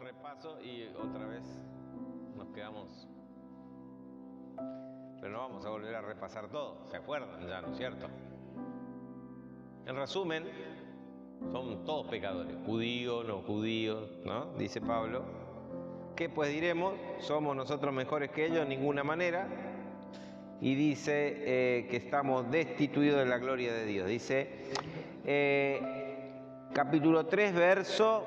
repaso y otra vez nos quedamos. Pero no vamos a volver a repasar todo, ¿se acuerdan ya, no es cierto? En resumen, son todos pecadores, judíos, no judíos, ¿no? Dice Pablo. ¿Qué pues diremos? ¿Somos nosotros mejores que ellos? De ninguna manera. Y dice que estamos destituidos de la gloria de Dios. Dice, capítulo 3, verso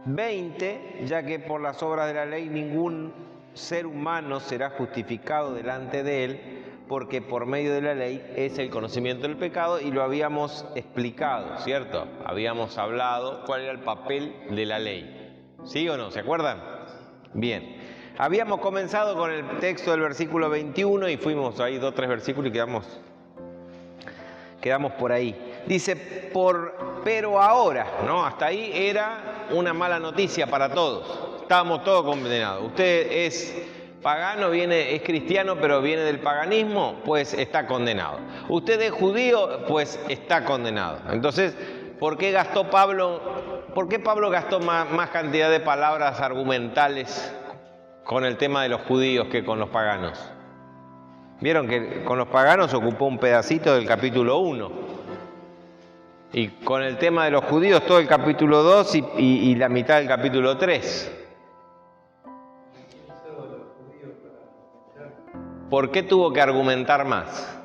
20, ya que por las obras de la ley ningún ser humano será justificado delante de él, porque por medio de la ley es el conocimiento del pecado, y lo habíamos explicado, ¿cierto? Habíamos hablado cuál era el papel de la ley. ¿Sí o no? ¿Se acuerdan? Bien. Habíamos comenzado con el texto del versículo 21 y fuimos ahí 2 o 3 versículos y quedamos por ahí. Dice, pero ahora, ¿no? Hasta ahí era una mala noticia para todos. Estábamos todos condenados. Usted es pagano, es cristiano, pero viene del paganismo, pues está condenado. Usted es judío, pues está condenado. Entonces, ¿por qué Pablo gastó más cantidad de palabras argumentales con el tema de los judíos que con los paganos? Vieron que con los paganos ocupó un pedacito del capítulo 1. Y con el tema de los judíos todo el capítulo 2 y la mitad del capítulo 3. ¿Por qué tuvo que argumentar más?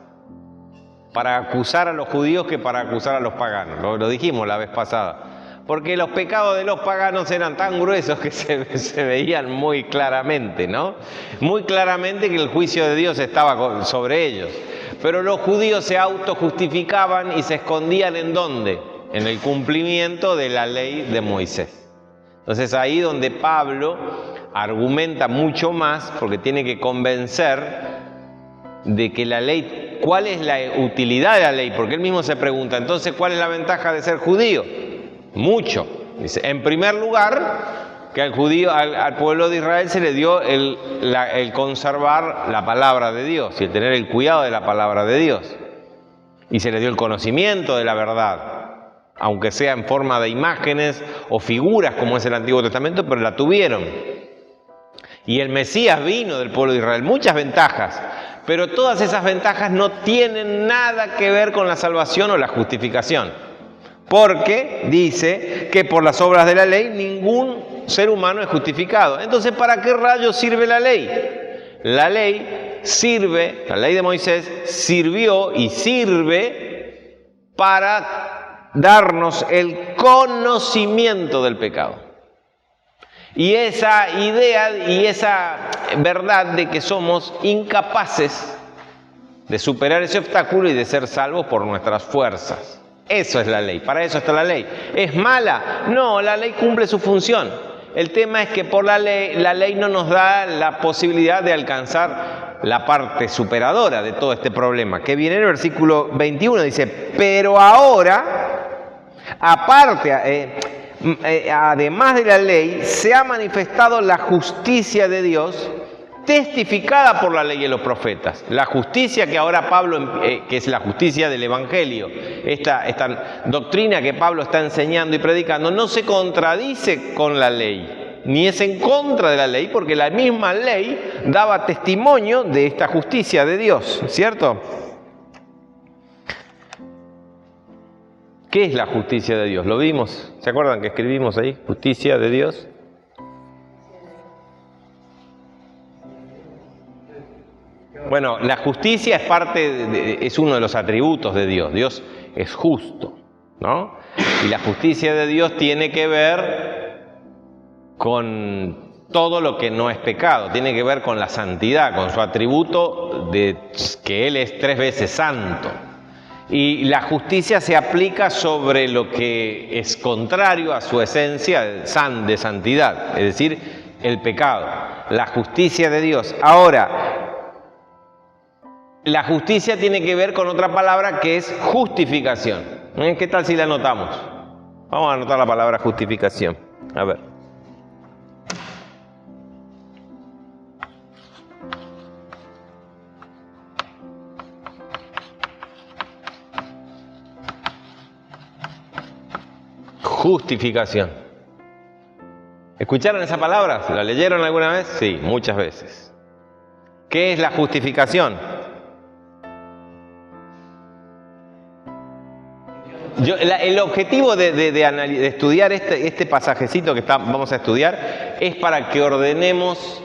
Para acusar a los judíos que para acusar a los paganos. Lo dijimos la vez pasada. Porque los pecados de los paganos eran tan gruesos que se veían muy claramente, ¿no? Muy claramente que el juicio de Dios estaba sobre ellos. Pero los judíos se autojustificaban y se escondían ¿en dónde? En el cumplimiento de la ley de Moisés. Entonces ahí donde Pablo argumenta mucho más, porque tiene que convencer de que la ley, ¿cuál es la utilidad de la ley? Porque él mismo se pregunta, entonces, ¿cuál es la ventaja de ser judío? Mucho. Dice, en primer lugar, que al pueblo de Israel se le dio el conservar la palabra de Dios y el tener el cuidado de la palabra de Dios. Y se le dio el conocimiento de la verdad, aunque sea en forma de imágenes o figuras como es el Antiguo Testamento, pero la tuvieron. Y el Mesías vino del pueblo de Israel, muchas ventajas, pero todas esas ventajas no tienen nada que ver con la salvación o la justificación. Porque dice que por las obras de la ley ningún ser humano es justificado. Entonces, ¿para qué rayos sirve la ley? La ley de Moisés sirvió y sirve para darnos el conocimiento del pecado. Y esa idea y esa verdad de que somos incapaces de superar ese obstáculo y de ser salvos por nuestras fuerzas. Eso es la ley, para eso está la ley. ¿Es mala? No, la ley cumple su función. El tema es que por la ley no nos da la posibilidad de alcanzar la parte superadora de todo este problema. Que viene en el versículo 21, dice, pero ahora, además de la ley, se ha manifestado la justicia de Dios, testificada por la ley y los profetas. La justicia que ahora Pablo, que es la justicia del Evangelio, esta doctrina que Pablo está enseñando y predicando, no se contradice con la ley, ni es en contra de la ley, porque la misma ley daba testimonio de esta justicia de Dios, ¿cierto? ¿Qué es la justicia de Dios? Lo vimos, ¿se acuerdan que escribimos ahí? Justicia de Dios. Bueno, la justicia es uno de los atributos de Dios. Dios es justo, ¿no? Y la justicia de Dios tiene que ver con todo lo que no es pecado, tiene que ver con la santidad, con su atributo de que Él es 3 veces santo. Y la justicia se aplica sobre lo que es contrario a su esencia de santidad, es decir, el pecado, la justicia de Dios. Ahora, la justicia tiene que ver con otra palabra que es justificación. ¿Qué tal si la anotamos? Vamos a anotar la palabra justificación. A ver. Justificación. ¿Escucharon esa palabra? ¿La leyeron alguna vez? Sí, muchas veces. ¿Qué es la justificación? El objetivo de estudiar este pasajecito que vamos a estudiar es para que ordenemos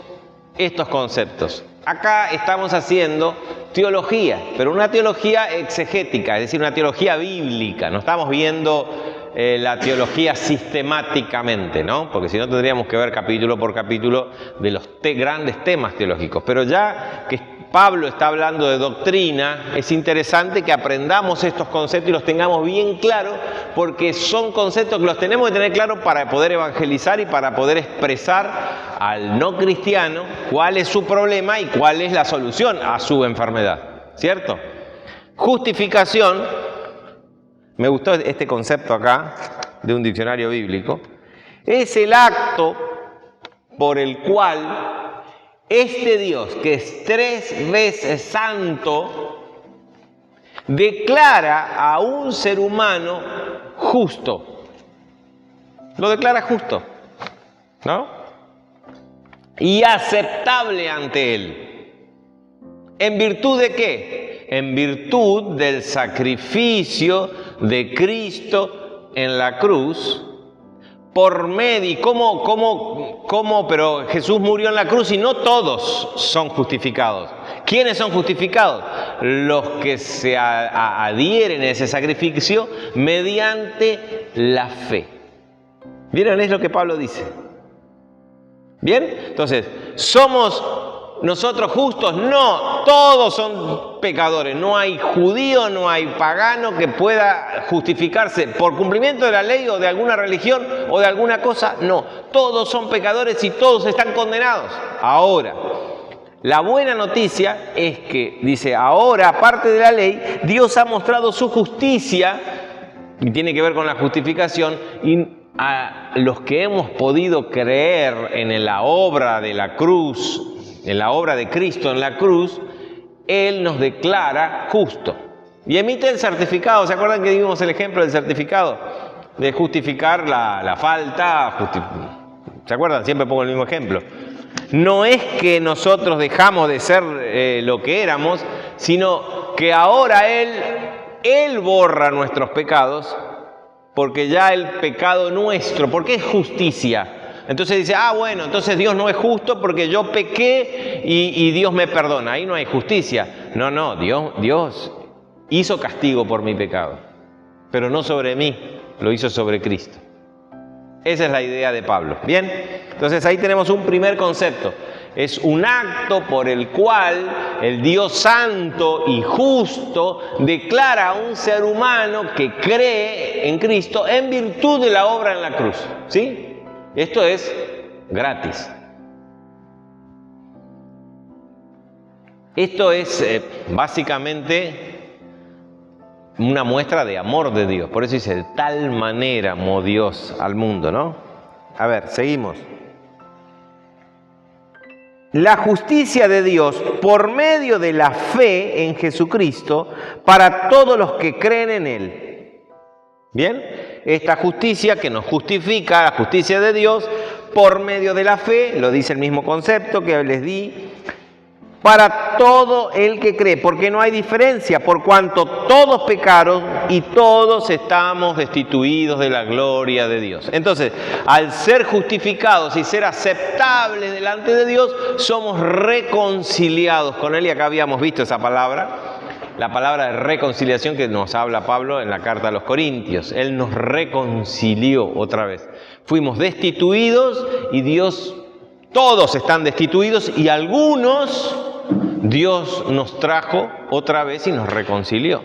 estos conceptos. Acá estamos haciendo teología, pero una teología exegética, es decir, una teología bíblica. No estamos viendo la teología sistemáticamente, ¿no? Porque si no tendríamos que ver capítulo por capítulo de los grandes temas teológicos. Pero ya que Pablo está hablando de doctrina, es interesante que aprendamos estos conceptos y los tengamos bien claros, porque son conceptos que los tenemos que tener claros para poder evangelizar y para poder expresar al no cristiano cuál es su problema y cuál es la solución a su enfermedad, ¿cierto? Justificación, me gustó este concepto acá de un diccionario bíblico, es el acto por el cual este Dios, que es 3 veces santo, declara a un ser humano justo. Lo declara justo, ¿no? Y aceptable ante Él. ¿En virtud de qué? En virtud del sacrificio de Cristo en la cruz. Por medio, ¿cómo? Pero Jesús murió en la cruz y no todos son justificados. ¿Quiénes son justificados? Los que se adhieren a ese sacrificio mediante la fe. ¿Vieron? Es lo que Pablo dice. ¿Bien? Entonces, ¿somos nosotros justos? No, todos son pecadores. No hay judío, no hay pagano que pueda justificarse por cumplimiento de la ley o de alguna religión o de alguna cosa. No, todos son pecadores y todos están condenados. Ahora, la buena noticia es que, dice, ahora, aparte de la ley, Dios ha mostrado su justicia, y tiene que ver con la justificación, y a los que hemos podido creer en la obra de la cruz, en la obra de Cristo en la cruz, Él nos declara justo. Y emite el certificado. ¿Se acuerdan que vimos el ejemplo del certificado? De justificar la falta. ¿Se acuerdan? Siempre pongo el mismo ejemplo. No es que nosotros dejamos de ser lo que éramos, sino que ahora Él borra nuestros pecados, porque ya el pecado nuestro, porque es justicia. Entonces dice, bueno, entonces Dios no es justo porque yo pequé y Dios me perdona. Ahí no hay justicia. No, Dios hizo castigo por mi pecado, pero no sobre mí, lo hizo sobre Cristo. Esa es la idea de Pablo. ¿Bien? Entonces ahí tenemos un primer concepto. Es un acto por el cual el Dios santo y justo declara a un ser humano que cree en Cristo en virtud de la obra en la cruz. ¿Sí? Esto es gratis. Esto es básicamente una muestra de amor de Dios. Por eso dice, de tal manera amó Dios al mundo, ¿no? A ver, seguimos. La justicia de Dios por medio de la fe en Jesucristo para todos los que creen en Él. ¿Bien? Esta justicia que nos justifica, la justicia de Dios, por medio de la fe, lo dice el mismo concepto que les di, para todo el que cree, porque no hay diferencia, por cuanto todos pecaron y todos estamos destituidos de la gloria de Dios. Entonces, al ser justificados y ser aceptables delante de Dios, somos reconciliados con Él, y acá habíamos visto esa palabra. La palabra de reconciliación que nos habla Pablo en la carta a los Corintios. Él nos reconcilió otra vez. Fuimos destituidos y Dios, todos están destituidos y algunos Dios nos trajo otra vez y nos reconcilió.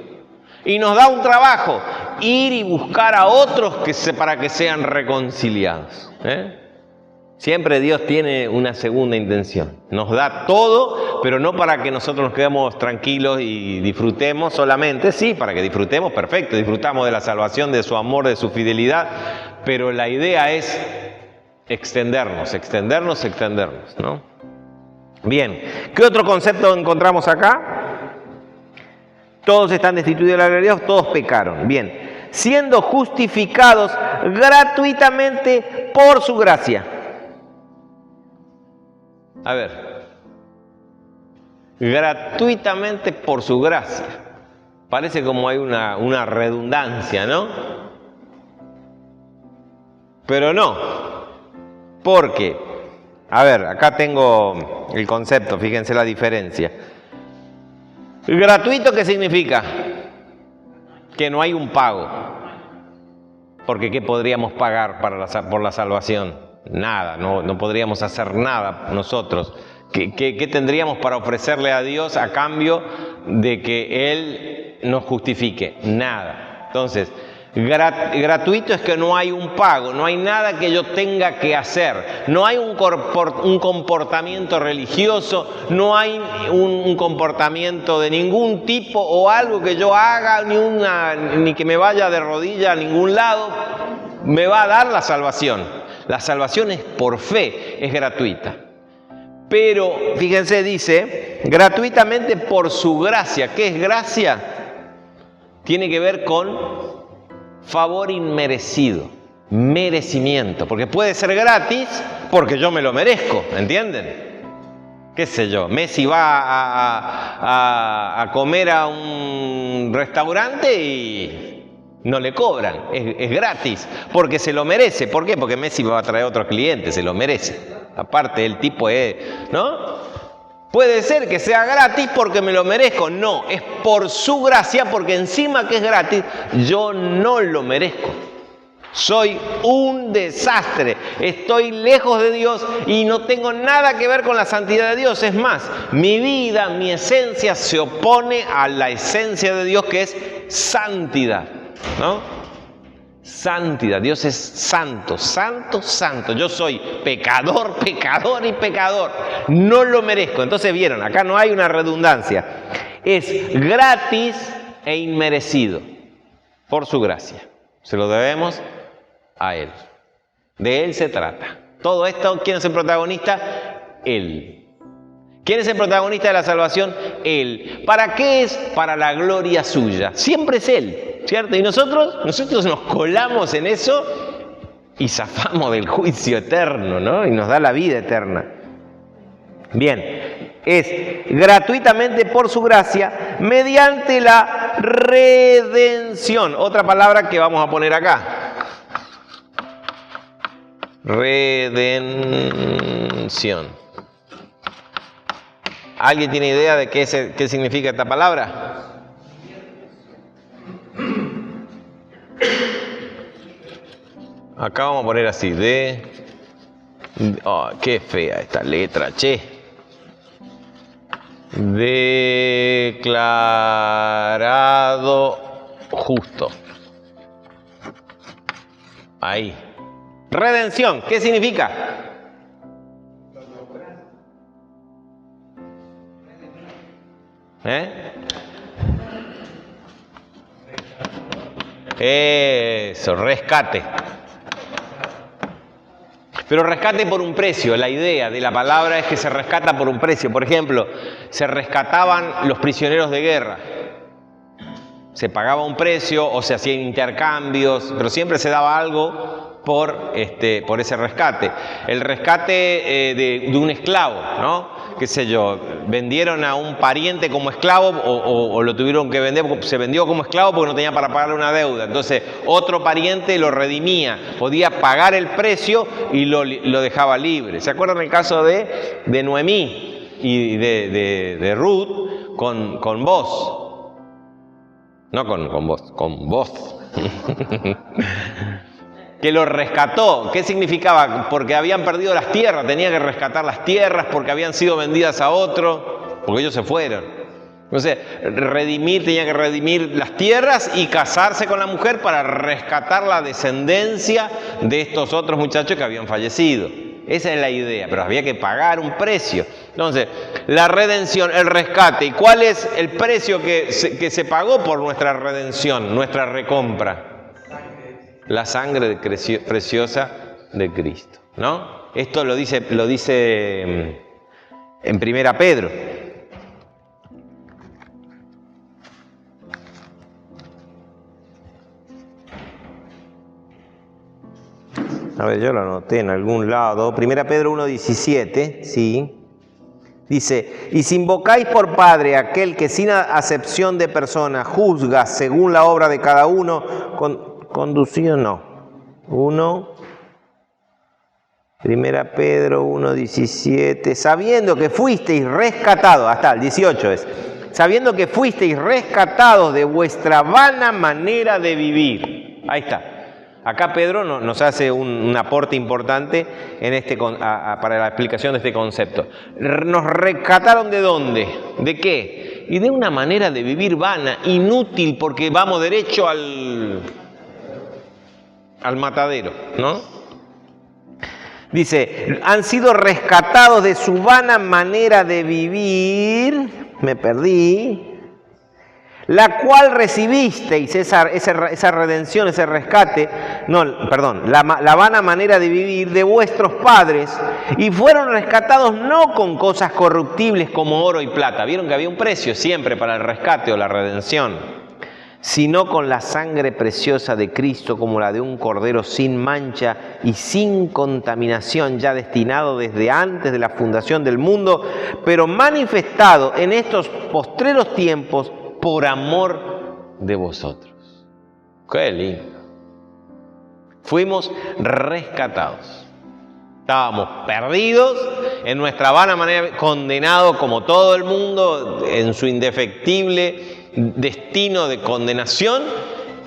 Y nos da un trabajo, ir y buscar a otros para que sean reconciliados. Siempre Dios tiene una segunda intención. Nos da todo, pero no para que nosotros nos quedemos tranquilos y disfrutemos solamente. Sí, para que disfrutemos, perfecto. Disfrutamos de la salvación, de su amor, de su fidelidad. Pero la idea es extendernos, ¿no? Bien, ¿qué otro concepto encontramos acá? Todos están destituidos de la gloria de Dios, todos pecaron. Bien, siendo justificados gratuitamente por su gracia. A ver, gratuitamente por su gracia. Parece como hay una redundancia, ¿no? Pero no, porque, a ver, acá tengo el concepto, fíjense la diferencia. ¿Gratuito qué significa? Que no hay un pago. Porque ¿qué podríamos pagar por la salvación? Nada, no podríamos hacer nada nosotros. ¿Qué tendríamos para ofrecerle a Dios a cambio de que Él nos justifique? Nada. Entonces, gratuito es que no hay un pago, no hay nada que yo tenga que hacer, no hay un comportamiento religioso, no hay un comportamiento de ningún tipo o algo que yo haga, ni que me vaya de rodilla a ningún lado, me va a dar la salvación. La salvación es por fe, es gratuita. Pero, fíjense, dice, gratuitamente por su gracia. ¿Qué es gracia? Tiene que ver con favor inmerecido, merecimiento, porque puede ser gratis porque yo me lo merezco, ¿entienden? ¿Qué sé yo? Messi va a comer a un restaurante y no le cobran, es gratis, porque se lo merece. ¿Por qué? Porque Messi va a traer otros clientes, se lo merece. Aparte el tipo es, ¿no? Puede ser que sea gratis porque me lo merezco. No, es por su gracia, porque encima que es gratis, yo no lo merezco. Soy un desastre, estoy lejos de Dios y no tengo nada que ver con la santidad de Dios. Es más, mi vida, mi esencia se opone a la esencia de Dios, que es santidad, ¿no? Santidad, Dios es santo, santo, santo. Yo soy pecador, pecador y pecador. No lo merezco. Entonces vieron, acá no hay una redundancia. Es gratis e inmerecido por su gracia. Se lo debemos a Él. De Él se trata. Todo esto, ¿quién es el protagonista? Él. ¿Quién es el protagonista de la salvación? Él. ¿Para qué es? Para la gloria suya. Siempre es Él, ¿cierto? Y nosotros nos colamos en eso y zafamos del juicio eterno, ¿no? Y nos da la vida eterna. Bien, es gratuitamente por su gracia, mediante la redención. Otra palabra que vamos a poner acá. Redención. ¿Alguien tiene idea de qué significa esta palabra? Acá vamos a poner así, oh, qué fea esta letra, che. Declarado justo. Ahí. Redención, ¿qué significa? Eso, rescate. Pero rescate por un precio. La idea de la palabra es que se rescata por un precio. Por ejemplo, se rescataban los prisioneros de guerra. Se pagaba un precio o se hacían intercambios, pero siempre se daba algo por ese rescate. El rescate de un esclavo, ¿no? Qué sé yo, vendieron a un pariente como esclavo o lo tuvieron que vender, se vendió como esclavo porque no tenía para pagarle una deuda. Entonces otro pariente lo redimía, podía pagar el precio y lo dejaba libre. ¿Se acuerdan el caso de Noemí y de Ruth con Boaz? No con Boaz, con Boaz. Que lo rescató. ¿Qué significaba? Porque habían perdido las tierras, tenía que rescatar las tierras porque habían sido vendidas a otro, porque ellos se fueron. Entonces, tenía que redimir las tierras y casarse con la mujer para rescatar la descendencia de estos otros muchachos que habían fallecido. Esa es la idea, pero había que pagar un precio. Entonces, la redención, el rescate. ¿Y cuál es el precio que se pagó por nuestra redención, nuestra recompra? La sangre preciosa de Cristo, ¿no? Esto lo dice en 1 Pedro. A ver, yo lo anoté en algún lado. 1 Pedro 1:17, sí. Dice, y si invocáis por Padre aquel que sin acepción de persona juzga según la obra de cada uno, conducido no. 1 Pedro 1:17, sabiendo que fuisteis rescatados, hasta el 18 es, sabiendo que fuisteis rescatados de vuestra vana manera de vivir. Ahí está. Acá Pedro nos hace un aporte importante en para la explicación de este concepto. ¿Nos rescataron de dónde? ¿De qué? Y de una manera de vivir vana, inútil, porque vamos derecho al matadero, ¿no? Dice, han sido rescatados de su vana manera de vivir, me perdí, la cual recibisteis, esa redención, ese rescate, la vana manera de vivir de vuestros padres, y fueron rescatados no con cosas corruptibles como oro y plata. Vieron que había un precio siempre para el rescate o la redención, sino con la sangre preciosa de Cristo, como la de un cordero sin mancha y sin contaminación, ya destinado desde antes de la fundación del mundo, pero manifestado en estos postreros tiempos por amor de vosotros. ¡Qué lindo! Fuimos rescatados. Estábamos perdidos en nuestra vana manera, condenados como todo el mundo en su indefectible destino de condenación,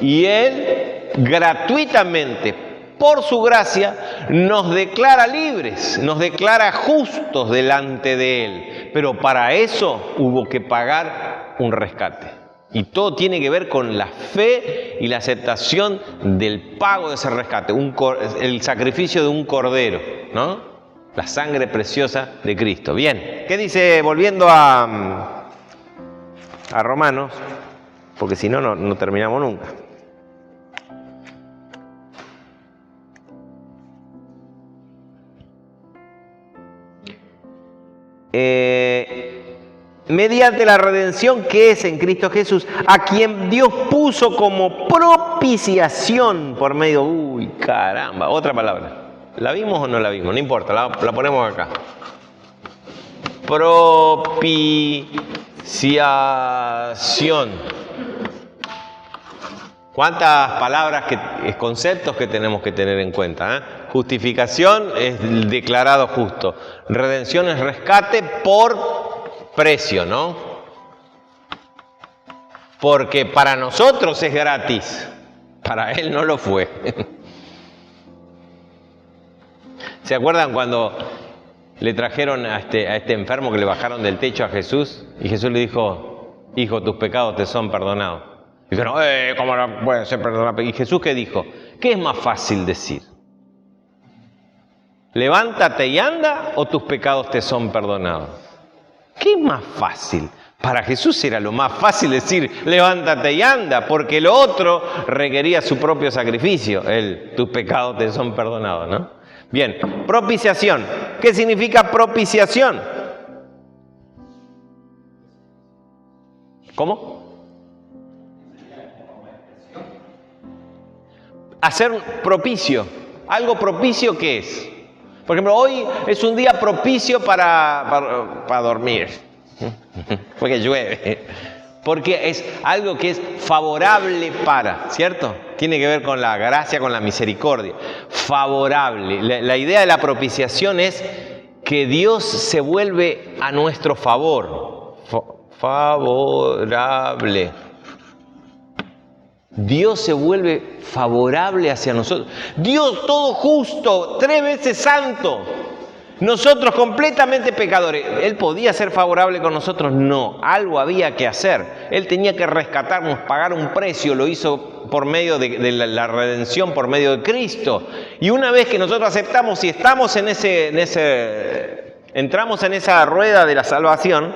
y Él gratuitamente, por su gracia, nos declara libres, nos declara justos delante de Él. Pero para eso hubo que pagar un rescate. Y todo tiene que ver con la fe y la aceptación del pago de ese rescate, el sacrificio de un cordero, ¿no? La sangre preciosa de Cristo. Bien, ¿qué dice? Volviendo a Romanos, porque si no, no terminamos nunca. Mediante la redención que es en Cristo Jesús, a quien Dios puso como propiciación por medio... Uy, caramba, otra palabra. ¿La vimos o no la vimos? No importa, la ponemos acá. Propiciación. ¿Cuántas palabras, conceptos que tenemos que tener en cuenta? Justificación es declarado justo. Redención es rescate por precio, ¿no? Porque para nosotros es gratis, para Él no lo fue. ¿Se acuerdan cuando le trajeron a este enfermo que le bajaron del techo a Jesús? Y Jesús le dijo, hijo, tus pecados te son perdonados. Y dijeron, ¿cómo no puede ser perdonado? Y Jesús, ¿qué dijo? ¿Qué es más fácil decir? ¿Levántate y anda o tus pecados te son perdonados? ¿Qué es más fácil? Para Jesús era lo más fácil decir, levántate y anda, porque lo otro requería su propio sacrificio. Tus pecados te son perdonados, ¿no? Bien, propiciación. ¿Qué significa propiciación? ¿Cómo? Hacer propicio. ¿Algo propicio qué es? Por ejemplo, hoy es un día propicio para dormir, porque llueve, porque es algo que es favorable para, ¿cierto? Tiene que ver con la gracia, con la misericordia. Favorable. La idea de la propiciación es que Dios se vuelve a nuestro favor. Favorable. Dios se vuelve favorable hacia nosotros. Dios todo justo, 3 veces santo. Nosotros completamente pecadores. ¿Él podía ser favorable con nosotros? No, algo había que hacer. Él tenía que rescatarnos, pagar un precio. Lo hizo por medio de la redención, por medio de Cristo. Y una vez que nosotros aceptamos y estamos entramos en esa rueda de la salvación,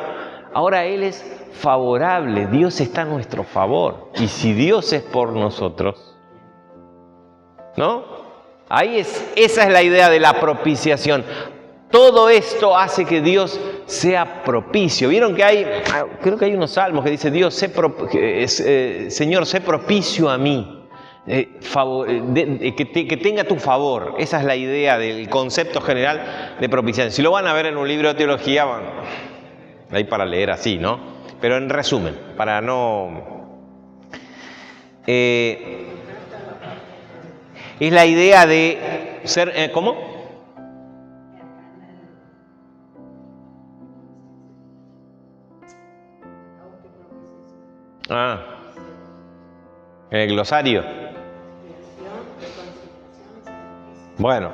ahora Él es favorable, Dios está a nuestro favor. Y si Dios es por nosotros, ¿no? Esa es la idea de la propiciación. Todo esto hace que Dios sea propicio. Vieron que creo que hay unos salmos que dice, Señor, sé propicio a mí. Que tenga tu favor. Esa es la idea del concepto general de propiciación. Si lo van a ver en un libro de teología, Hay para leer así, ¿no? Pero en resumen, para no... es la idea de ser... ¿Cómo? Ah, en el glosario. Bueno,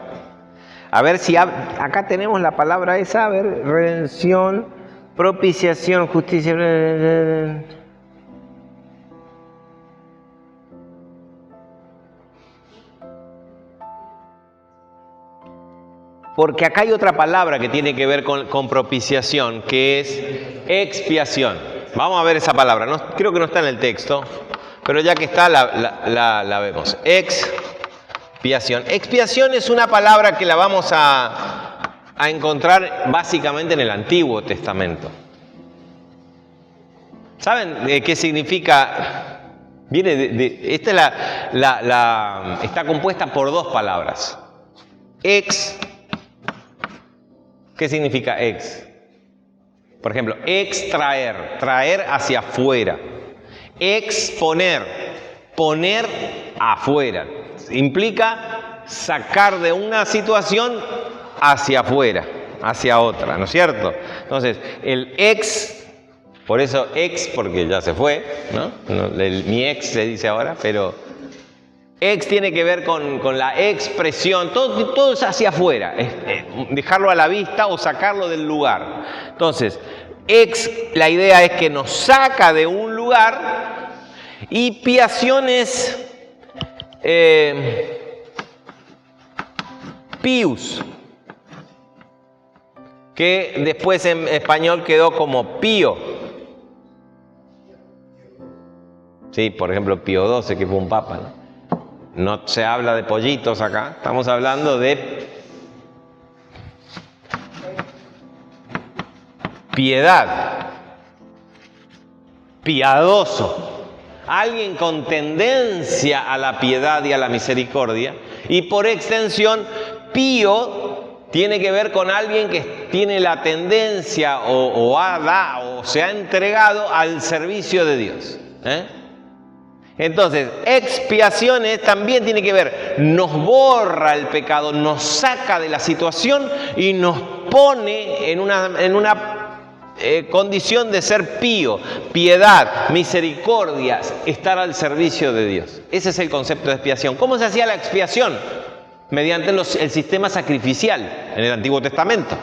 a ver si acá tenemos la palabra esa, a ver, redención, propiciación, justicia. Porque acá hay otra palabra que tiene que ver con propiciación, que es expiación. Vamos a ver esa palabra, no, creo que no está en el texto, pero ya que está la vemos. Expiación. Expiación es una palabra que la vamos a encontrar básicamente en el Antiguo Testamento. ¿Saben qué significa? Viene esta está compuesta por dos palabras. ¿Qué significa ex? Por ejemplo, extraer, traer hacia afuera. Exponer, poner afuera. Implica sacar de una situación hacia afuera, hacia otra, ¿no es cierto? Entonces, el ex, por eso ex, porque ya se fue, ¿no? Mi ex se dice ahora, pero ex tiene que ver con la expresión, todo es hacia afuera, dejarlo a la vista o sacarlo del lugar. Entonces, la idea es que nos saca de un lugar, y piación es pius, que después en español quedó como pío. Sí, por ejemplo, Pío XII, que fue un papa, ¿no? No se habla de pollitos acá, estamos hablando de piedad, piadoso, alguien con tendencia a la piedad y a la misericordia, y por extensión, pío tiene que ver con alguien que tiene la tendencia o se ha entregado al servicio de Dios. Entonces, expiaciones también tiene que ver, nos borra el pecado, nos saca de la situación y nos pone en una condición de ser pío, piedad, misericordia, estar al servicio de Dios. Ese es el concepto de expiación. ¿Cómo se hacía la expiación? Mediante el sistema sacrificial en el Antiguo Testamento,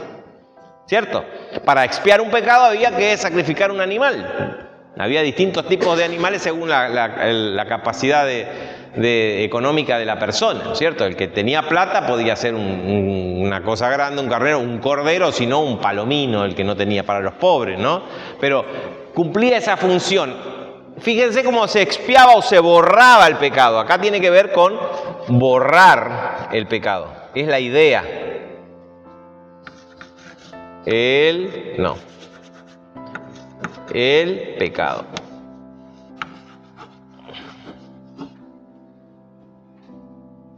¿cierto? Para expiar un pecado había que sacrificar un animal. Había distintos tipos de animales según la capacidad económica de la persona, ¿cierto? El que tenía plata podía hacer una cosa grande, un carnero, un cordero, sino un palomino, el que no tenía, para los pobres, ¿no? Pero cumplía esa función. Fíjense cómo se expiaba o se borraba el pecado. Acá tiene que ver con borrar el pecado. Es la idea. El pecado.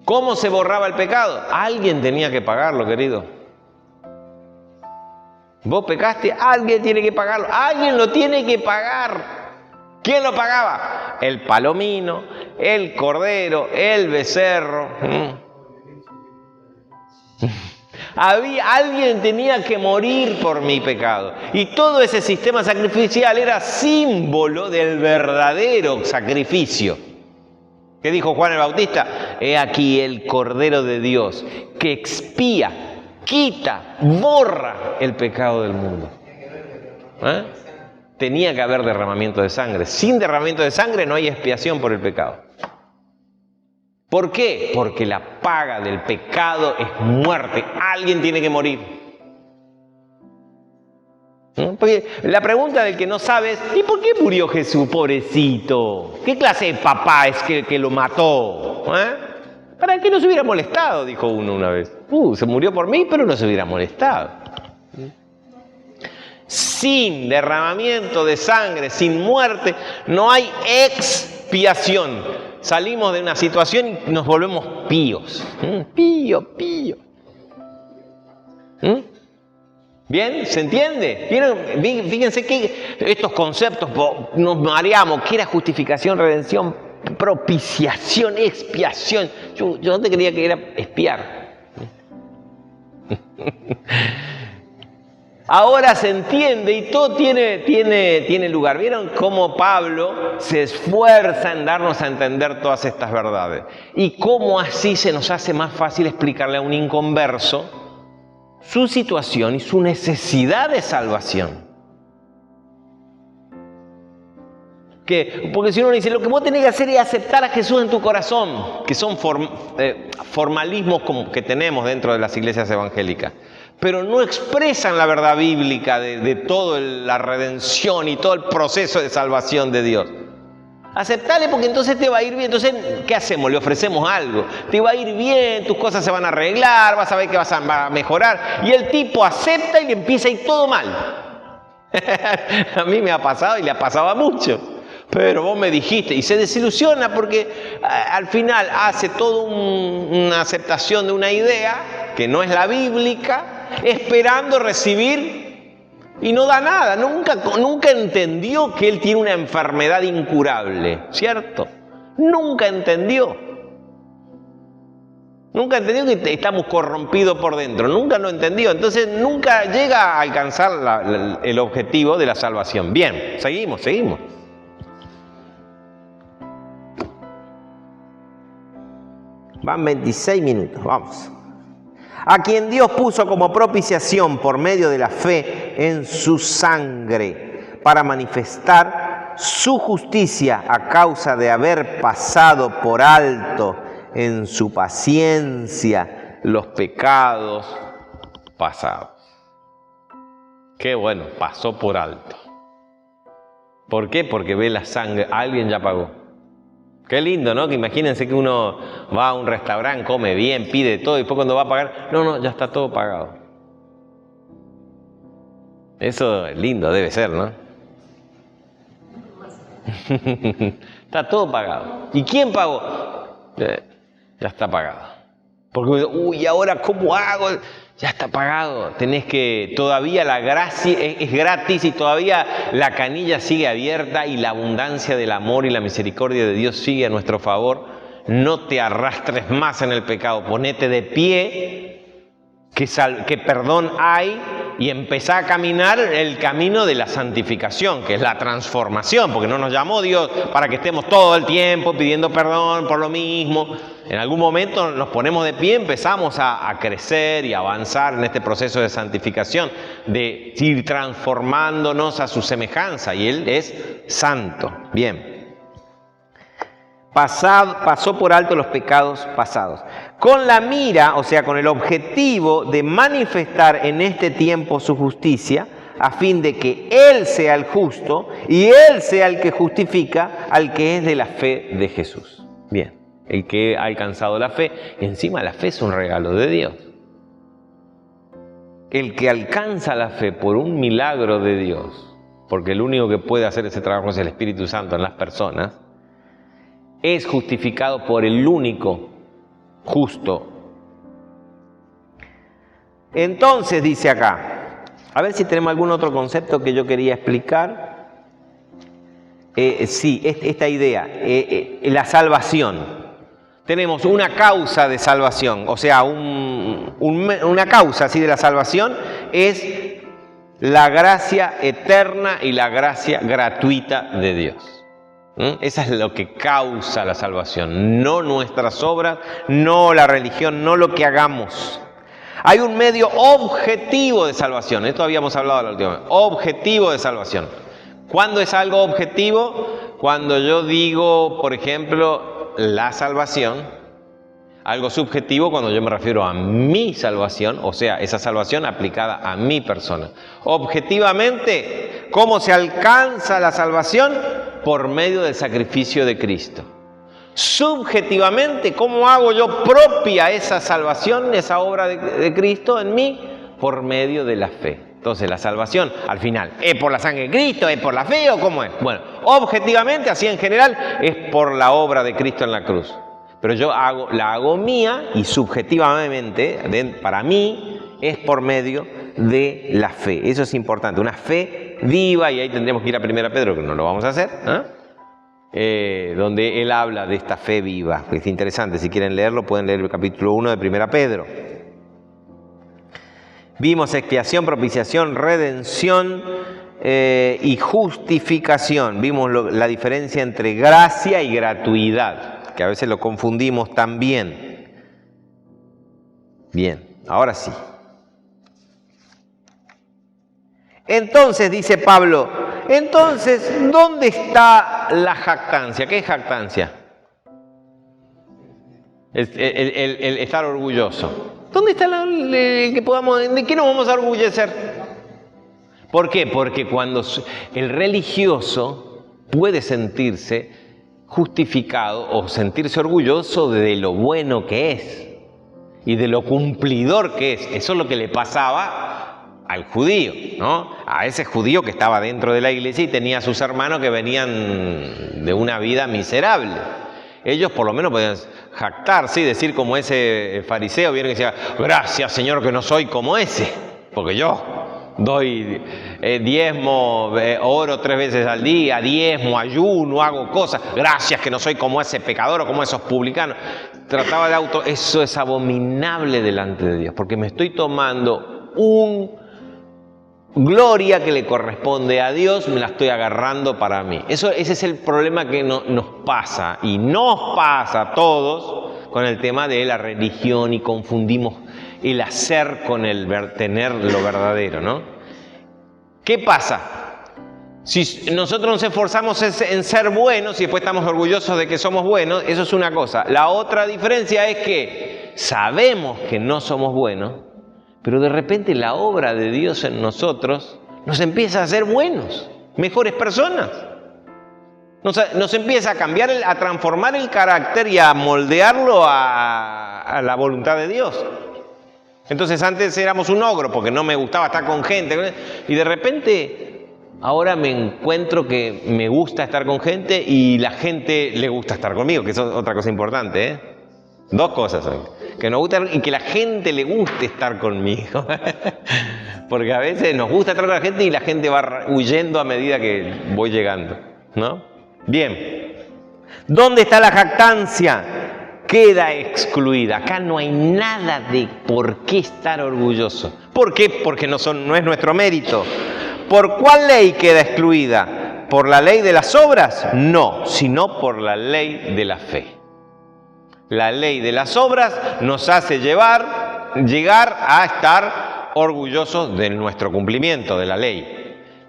¿Cómo se borraba el pecado? Alguien tenía que pagarlo, querido. Vos pecaste, alguien tiene que pagarlo. Alguien lo tiene que pagar. ¿Quién lo pagaba? El palomino, el cordero, el becerro. Alguien tenía que morir por mi pecado. Y todo ese sistema sacrificial era símbolo del verdadero sacrificio. ¿Qué dijo Juan el Bautista? He aquí el Cordero de Dios que expía, quita, borra el pecado del mundo. Tenía que haber derramamiento de sangre. Sin derramamiento de sangre no hay expiación por el pecado. ¿Por qué? Porque la paga del pecado es muerte. Alguien tiene que morir. Porque la pregunta del que no sabe es, ¿y por qué murió Jesús, pobrecito? ¿Qué clase de papá es que lo mató? Para que no se hubiera molestado, dijo uno una vez. Se murió por mí, pero no se hubiera molestado. Sin derramamiento de sangre, sin muerte, no hay expiación. Salimos de una situación y nos volvemos píos. Pío. ¿Bien? ¿Se entiende? Fíjense que estos conceptos nos mareamos. ¿Qué era justificación, redención, propiciación, expiación? Yo no te creía que era expiar. Ahora se entiende y todo tiene lugar. ¿Vieron cómo Pablo se esfuerza en darnos a entender todas estas verdades? Y cómo así se nos hace más fácil explicarle a un inconverso su situación y su necesidad de salvación. Porque si uno dice, lo que vos tenés que hacer es aceptar a Jesús en tu corazón, que son formalismos que tenemos dentro de las iglesias evangélicas, pero no expresan la verdad bíblica de toda la redención y todo el proceso de salvación de Dios. Aceptale porque entonces te va a ir bien. Entonces, ¿qué hacemos? Le ofrecemos algo. Te va a ir bien, tus cosas se van a arreglar, vas a ver que vas a mejorar. Y el tipo acepta y le empieza a ir todo mal. A mí me ha pasado y le ha pasado a muchos. Pero vos me dijiste, y se desilusiona porque al final hace toda una aceptación de una idea que no es la bíblica, esperando recibir y no da nada. Nunca entendió que él tiene una enfermedad incurable, ¿cierto? Nunca entendió. Nunca entendió que estamos corrompidos por dentro, nunca lo entendió. Entonces nunca llega a alcanzar el objetivo de la salvación. Bien, seguimos. Van 26 minutos, vamos. A quien Dios puso como propiciación por medio de la fe en su sangre, para manifestar su justicia a causa de haber pasado por alto en su paciencia los pecados pasados. Qué bueno, pasó por alto. ¿Por qué? Porque ve la sangre, alguien ya pagó. Qué lindo, ¿no? Que imagínense que uno va a un restaurante, come bien, pide todo, y después cuando va a pagar, no, ya está todo pagado. Eso es lindo, debe ser, ¿no? Está todo pagado. ¿Y quién pagó? Ya está pagado. Porque, ¿ahora cómo hago? Ya está pagado. Tenés que, todavía la gracia es gratis y todavía la canilla sigue abierta y la abundancia del amor y la misericordia de Dios sigue a nuestro favor. No te arrastres más en el pecado. Ponete de pie, que perdón hay, y empezá a caminar el camino de la santificación, que es la transformación, porque no nos llamó Dios para que estemos todo el tiempo pidiendo perdón por lo mismo. En algún momento nos ponemos de pie, empezamos a crecer y avanzar en este proceso de santificación, de ir transformándonos a su semejanza, y Él es santo. Bien. Pasó por alto los pecados pasados, con la mira, o sea, con el objetivo de manifestar en este tiempo su justicia, a fin de que Él sea el justo y Él sea el que justifica al que es de la fe de Jesús. Bien, el que ha alcanzado la fe, y encima la fe es un regalo de Dios. El que alcanza la fe por un milagro de Dios, porque el único que puede hacer ese trabajo es el Espíritu Santo en las personas, es justificado por el único justo. Entonces dice acá, a ver si tenemos algún otro concepto que yo quería explicar. Sí, esta idea, la salvación. Tenemos una causa de salvación, o sea, una causa así de la salvación es la gracia eterna y la gracia gratuita de Dios. Esa es lo que causa la salvación, no nuestras obras, no la religión, no lo que hagamos. Hay un medio objetivo de salvación, esto habíamos hablado la última vez, objetivo de salvación. ¿Cuándo es algo objetivo? Cuando yo digo, por ejemplo, la salvación. Algo subjetivo cuando yo me refiero a mi salvación, o sea, esa salvación aplicada a mi persona. Objetivamente, ¿cómo se alcanza la salvación? Por medio del sacrificio de Cristo. Subjetivamente, ¿cómo hago yo propia esa salvación, esa obra de Cristo en mí? Por medio de la fe. Entonces, la salvación, al final, ¿es por la sangre de Cristo? ¿Es por la fe o cómo es? Bueno, objetivamente, así en general, es por la obra de Cristo en la cruz. Pero yo la hago mía y subjetivamente, para mí, es por medio de la fe. Eso es importante, una fe viva, y ahí tendremos que ir a 1 Pedro, que no lo vamos a hacer, donde él habla de esta fe viva. Es interesante, si quieren leerlo, pueden leer el capítulo 1 de 1 Pedro. Vimos expiación, propiciación, redención y justificación. Vimos la diferencia entre gracia y gratuidad, que a veces lo confundimos también. Bien, ahora sí. Entonces, dice Pablo, entonces, ¿dónde está la jactancia? ¿Qué es jactancia? El estar orgulloso. ¿Dónde está de qué nos vamos a orgullecer? ¿Por qué? Porque cuando el religioso puede sentirse justificado o sentirse orgulloso de lo bueno que es y de lo cumplidor que es. Eso es lo que le pasaba al judío, ¿no? A ese judío que estaba dentro de la iglesia y tenía a sus hermanos que venían de una vida miserable. Ellos por lo menos podían jactarse y decir como ese fariseo, vieron que decía, gracias Señor que no soy como ese, porque yo doy diezmo, oro 3 veces al día, diezmo, ayuno, hago cosas, gracias que no soy como ese pecador o como esos publicanos. Trataba de eso es abominable delante de Dios, porque me estoy tomando gloria que le corresponde a Dios, me la estoy agarrando para mí. Ese es el problema que nos pasa, y nos pasa a todos con el tema de la religión, y confundimos el hacer con el tener lo verdadero, ¿no? ¿Qué pasa? Si nosotros nos esforzamos en ser buenos y después estamos orgullosos de que somos buenos, eso es una cosa. La otra diferencia es que sabemos que no somos buenos, pero de repente la obra de Dios en nosotros nos empieza a hacer buenos, mejores personas. Nos empieza a cambiar, a transformar el carácter y a moldearlo a la voluntad de Dios. Entonces antes éramos un ogro porque no me gustaba estar con gente, y de repente ahora me encuentro que me gusta estar con gente y la gente le gusta estar conmigo, que eso es otra cosa importante, 2 cosas, que nos gusta y que la gente le guste estar conmigo. Porque a veces nos gusta estar con la gente y la gente va huyendo a medida que voy llegando, ¿no? Bien. ¿Dónde está la jactancia? Queda excluida. Acá no hay nada de por qué estar orgulloso. ¿Por qué? Porque no es nuestro mérito. ¿Por cuál ley queda excluida? ¿Por la ley de las obras? No, sino por la ley de la fe. La ley de las obras nos hace llegar a estar orgullosos de nuestro cumplimiento de la ley.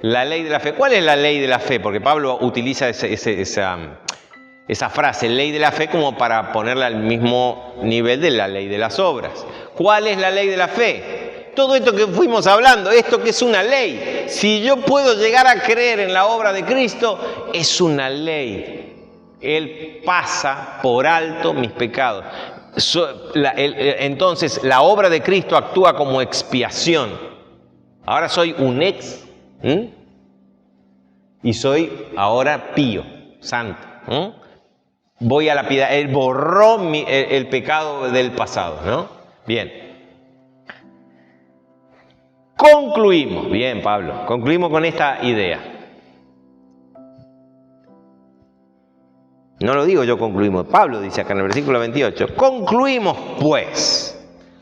La ley de la fe. ¿Cuál es la ley de la fe? Porque Pablo utiliza esa frase, ley de la fe, como para ponerla al mismo nivel de la ley de las obras. ¿Cuál es la ley de la fe? Todo esto que fuimos hablando, esto que es una ley. Si yo puedo llegar a creer en la obra de Cristo, es una ley. Él pasa por alto mis pecados. Entonces, la obra de Cristo actúa como expiación. Ahora soy un y soy ahora pío, santo. Voy a la piedad. Él borró el pecado del pasado, ¿no? Bien. Concluimos. Bien, Pablo. Concluimos con esta idea. No lo digo yo, concluimos. Pablo dice acá en el versículo 28. Concluimos pues.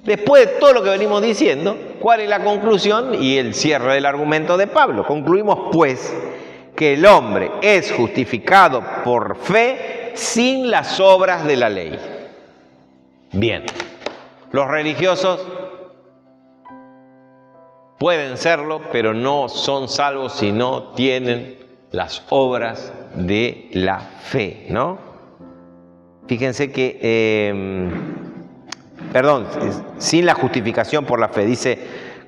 Después de todo lo que venimos diciendo, ¿cuál es la conclusión y el cierre del argumento de Pablo? Concluimos pues que el hombre es justificado por fe sin las obras de la ley. Bien. Los religiosos pueden serlo, pero no son salvos si no tienen las obras de la fe, ¿no? Fíjense que, sin la justificación por la fe. Dice,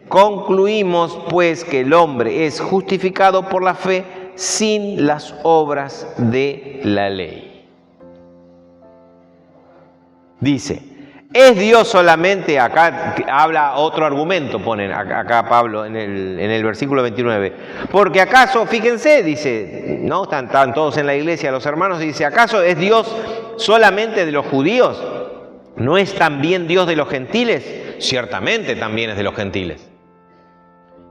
concluimos pues que el hombre es justificado por la fe sin las obras de la ley. Dice, ¿es Dios solamente? Acá habla otro argumento, ponen acá Pablo en el versículo 29. Porque acaso, fíjense, dice, ¿no? Están todos en la iglesia los hermanos, y dice, ¿acaso es Dios solamente de los judíos? ¿No es también Dios de los gentiles? Ciertamente también es de los gentiles.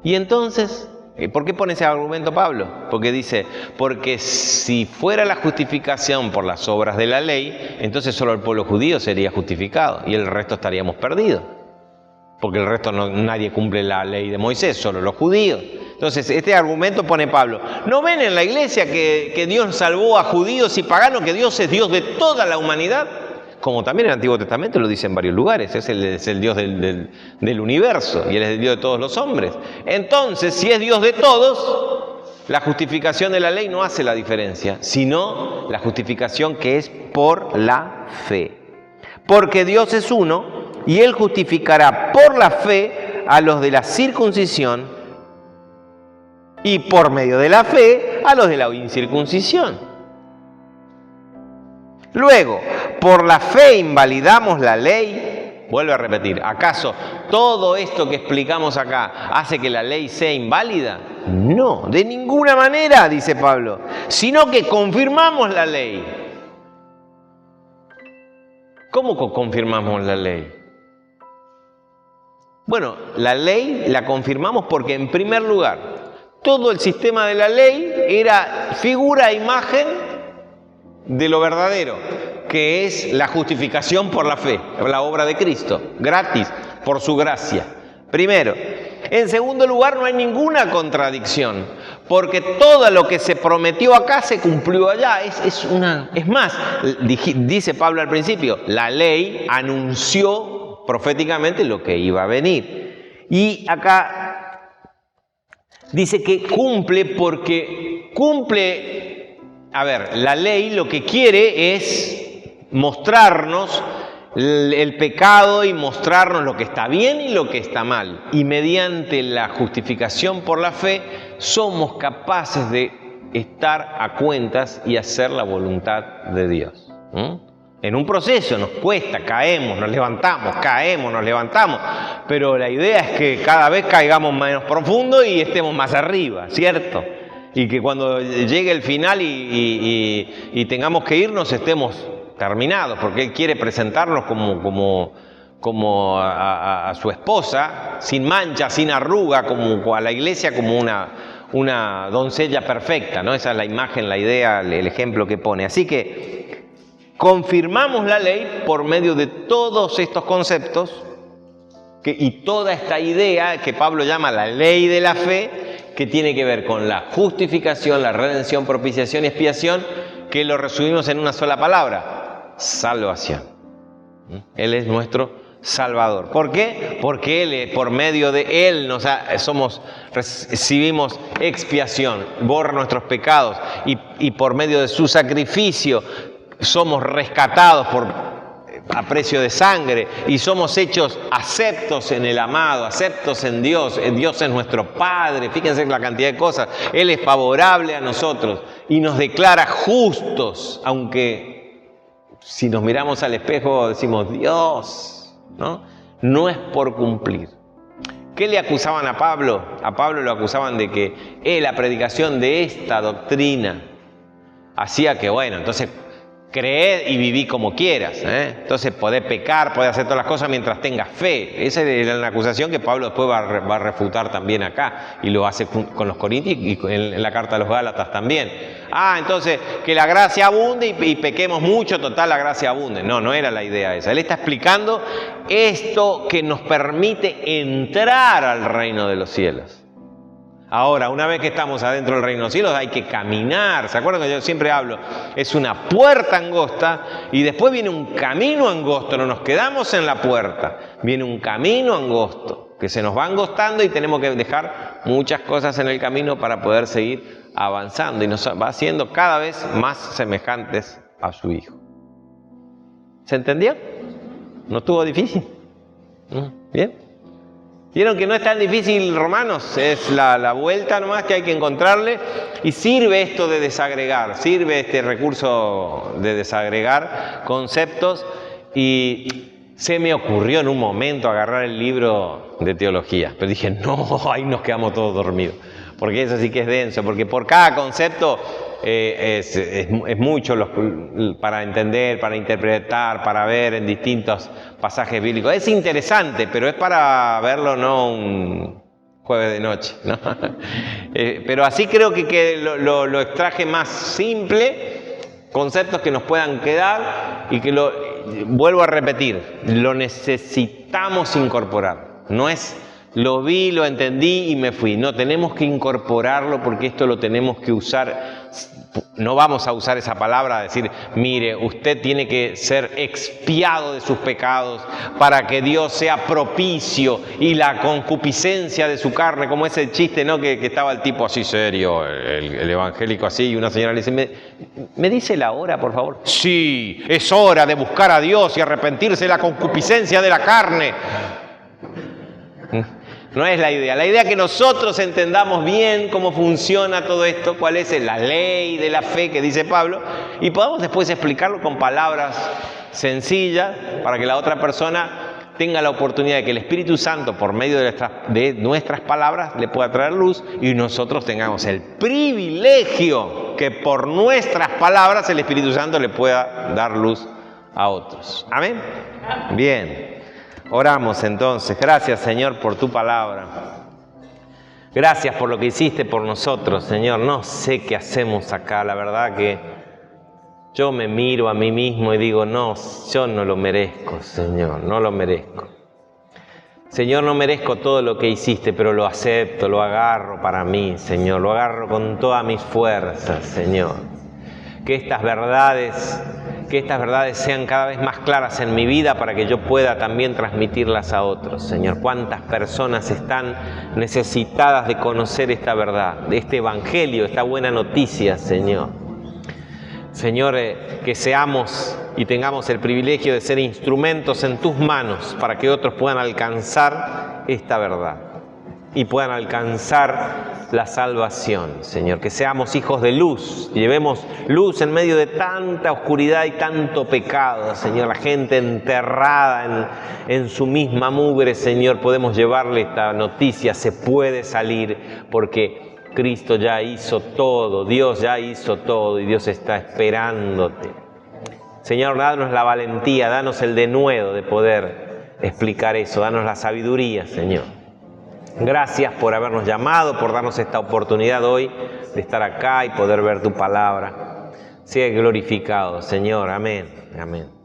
Y entonces, ¿por qué pone ese argumento Pablo? Porque dice, porque si fuera la justificación por las obras de la ley, entonces solo el pueblo judío sería justificado y el resto estaríamos perdidos. Porque el resto nadie cumple la ley de Moisés, solo los judíos. Entonces, este argumento pone Pablo. ¿No ven en la iglesia que Dios salvó a judíos y paganos, que Dios es Dios de toda la humanidad? Como también en el Antiguo Testamento lo dice en varios lugares, es el Dios del universo y Él es el Dios de todos los hombres. Entonces, si es Dios de todos, la justificación de la ley no hace la diferencia, sino la justificación que es por la fe. Porque Dios es uno y Él justificará por la fe a los de la circuncisión y por medio de la fe a los de la incircuncisión. Luego, por la fe invalidamos la ley. Vuelvo a repetir, ¿acaso todo esto que explicamos acá hace que la ley sea inválida? No, de ninguna manera, dice Pablo, sino que confirmamos la ley. ¿Cómo confirmamos la ley? Bueno, la ley la confirmamos porque, en primer lugar, todo el sistema de la ley era figura e imagen de lo verdadero, que es la justificación por la fe, la obra de Cristo, gratis, por su gracia. Primero. En segundo lugar, no hay ninguna contradicción, porque todo lo que se prometió acá se cumplió allá. Es más, dice Pablo al principio, la ley anunció proféticamente lo que iba a venir. Y acá dice que cumple porque cumple. A ver, la ley lo que quiere es mostrarnos el pecado y mostrarnos lo que está bien y lo que está mal. Y mediante la justificación por la fe somos capaces de estar a cuentas y hacer la voluntad de Dios. En un proceso nos cuesta, caemos, nos levantamos, pero la idea es que cada vez caigamos menos profundo y estemos más arriba, ¿cierto? Y que cuando llegue el final y tengamos que irnos estemos terminados, porque Él quiere presentarnos como a su esposa, sin mancha, sin arruga, como a la iglesia como una doncella perfecta, ¿no? Esa es la imagen, la idea, el ejemplo que pone. Así que confirmamos la ley por medio de todos estos conceptos y toda esta idea que Pablo llama la ley de la fe, que tiene que ver con la justificación, la redención, propiciación y expiación, que lo resumimos en una sola palabra: salvación. Él es nuestro Salvador. ¿Por qué? Porque por medio de Él recibimos expiación, borra nuestros pecados, y por medio de su sacrificio somos rescatados a precio de sangre y somos hechos aceptos en el amado, aceptos en Dios. Dios es nuestro Padre. Fíjense la cantidad de cosas. Él es favorable a nosotros y nos declara justos, aunque si nos miramos al espejo decimos Dios, ¿no? No es por cumplir. ¿Qué le acusaban a Pablo? A Pablo lo acusaban de que la predicación de esta doctrina hacía que, bueno, entonces creed y viví como quieras, Entonces podés pecar, podés hacer todas las cosas mientras tengas fe. Esa es la acusación que Pablo después va a refutar también acá, y lo hace con los Corintios y en la carta a los Gálatas también. Entonces que la gracia abunde y pequemos mucho, total, la gracia abunde. No era la idea esa. Él está explicando esto que nos permite entrar al reino de los cielos. Ahora, una vez que estamos adentro del reino de los cielos, hay que caminar. ¿Se acuerdan que yo siempre hablo? Es una puerta angosta y después viene un camino angosto. No nos quedamos en la puerta. Viene un camino angosto que se nos va angostando y tenemos que dejar muchas cosas en el camino para poder seguir avanzando. Y nos va haciendo cada vez más semejantes a su Hijo. ¿Se entendió? ¿No estuvo difícil? ¿Bien? ¿Vieron que no es tan difícil, Romanos? Es la vuelta nomás que hay que encontrarle. Y sirve esto de desagregar, sirve este recurso de desagregar conceptos. Y se me ocurrió en un momento agarrar el libro de teología. Pero dije, no, ahí nos quedamos todos dormidos. Porque eso sí que es denso, porque por cada concepto es mucho para entender, para interpretar, para ver en distintos pasajes bíblicos. Es interesante, pero es para verlo no jueves de noche, ¿no? Pero así creo que lo extraje más simple, conceptos que nos puedan quedar y que vuelvo a repetir, lo necesitamos incorporar. No es lo vi, lo entendí y me fui. No, tenemos que incorporarlo porque esto lo tenemos que usar. No vamos a usar esa palabra a decir, mire, usted tiene que ser expiado de sus pecados para que Dios sea propicio y la concupiscencia de su carne, como ese chiste, ¿no? Que estaba el tipo así serio, el evangélico así, y una señora le dice, ¿me dice la hora, por favor? Sí, es hora de buscar a Dios y arrepentirse de la concupiscencia de la carne. No es la idea. La idea es que nosotros entendamos bien cómo funciona todo esto, cuál es la ley de la fe que dice Pablo, y podamos después explicarlo con palabras sencillas para que la otra persona tenga la oportunidad de que el Espíritu Santo, por medio de nuestras palabras, le pueda traer luz y nosotros tengamos el privilegio que por nuestras palabras el Espíritu Santo le pueda dar luz a otros. ¿Amén? Bien. Oramos entonces. Gracias, Señor, por tu palabra. Gracias por lo que hiciste por nosotros, Señor. No sé qué hacemos acá. La verdad que yo me miro a mí mismo y digo, no, yo no lo merezco, Señor. No lo merezco. Señor, no merezco todo lo que hiciste, pero lo acepto, lo agarro para mí, Señor. Lo agarro con todas mis fuerzas, Señor. Que estas verdades sean cada vez más claras en mi vida para que yo pueda también transmitirlas a otros, Señor. Cuántas personas están necesitadas de conocer esta verdad, de este evangelio, esta buena noticia, Señor. Señor, que seamos y tengamos el privilegio de ser instrumentos en tus manos para que otros puedan alcanzar esta verdad y puedan alcanzar la salvación, Señor. Que seamos hijos de luz, llevemos luz en medio de tanta oscuridad y tanto pecado, Señor. La gente enterrada en su misma mugre, Señor, podemos llevarle esta noticia, se puede salir porque Cristo ya hizo todo, Dios ya hizo todo y Dios está esperándote. Señor, danos la valentía, danos el denuedo de poder explicar eso, danos la sabiduría, Señor. Gracias por habernos llamado, por darnos esta oportunidad hoy de estar acá y poder ver tu palabra. Sea glorificado, Señor. Amén. Amén.